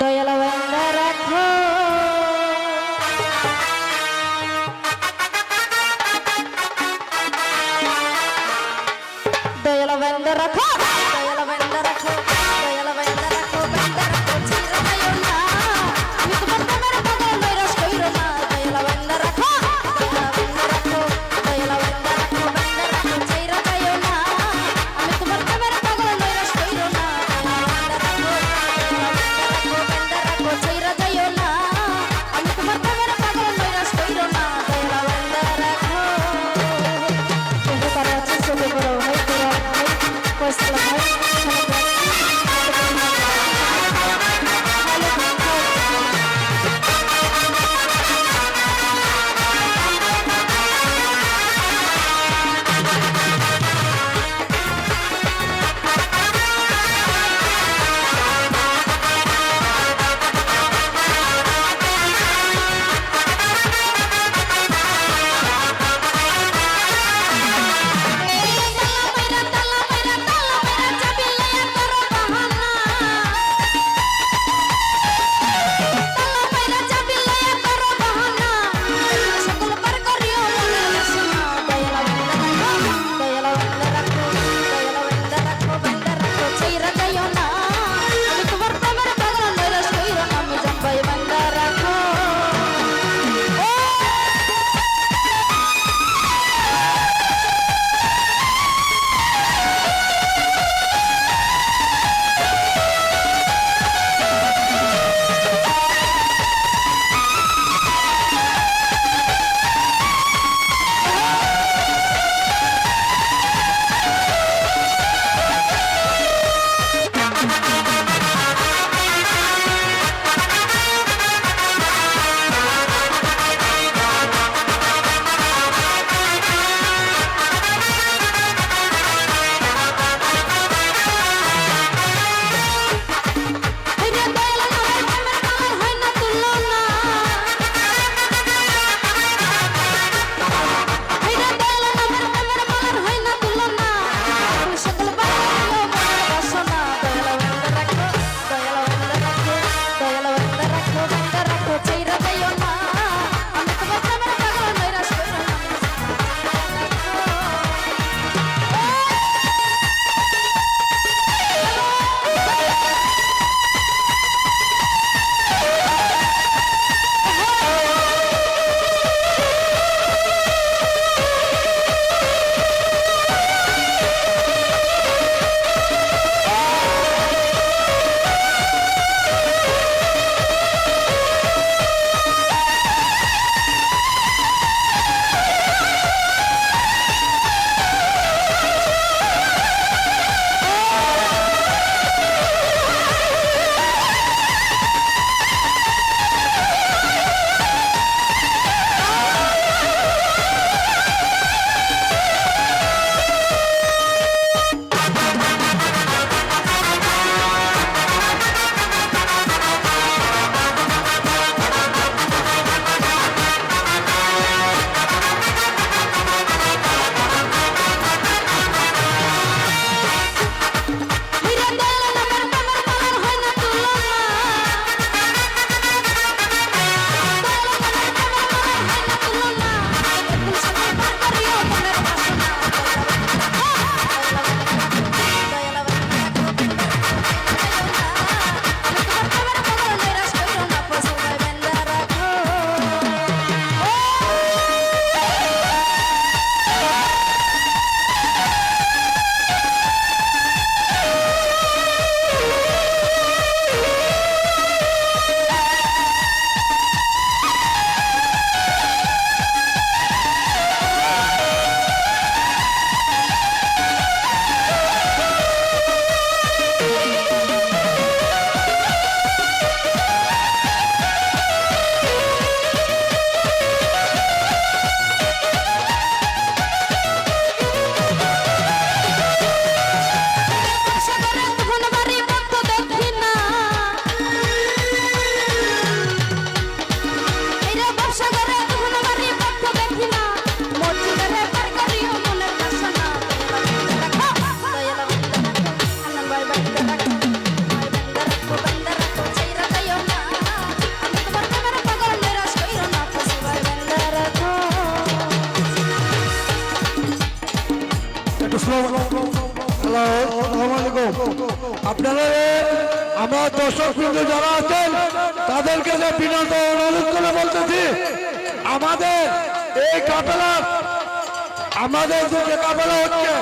দয়াল বান্দা রাখো দয়াল বান্দা রাখো দয়াল বান্দা রাখো দয়াল বান্দা রাখো বান্দা রাখো ছিড়া যাইও না আমি তোমার প্রেমের পাগল নৈরাশ কইরো না দয়াল বান্দা রাখো দয়াল বান্দা রাখো বান্দা রাখো ছিড়া যাইও না আমি তোমার প্রেমের পাগল নৈরাশ কইরো না বান্দা রাখো ছিড়া যাইও না আমি তোমার প্রেমের পাগল নৈরাশ কইরো না দয়াল বান্দা রাখো কষ্ট হয় আপনারা আমার দর্শক বৃন্দ যারা আছেন তাদেরকে বিনত অনুরোধ করে বলতেছি, আমাদের এই কাফেলা আমাদের যে কাফেলা হচ্ছে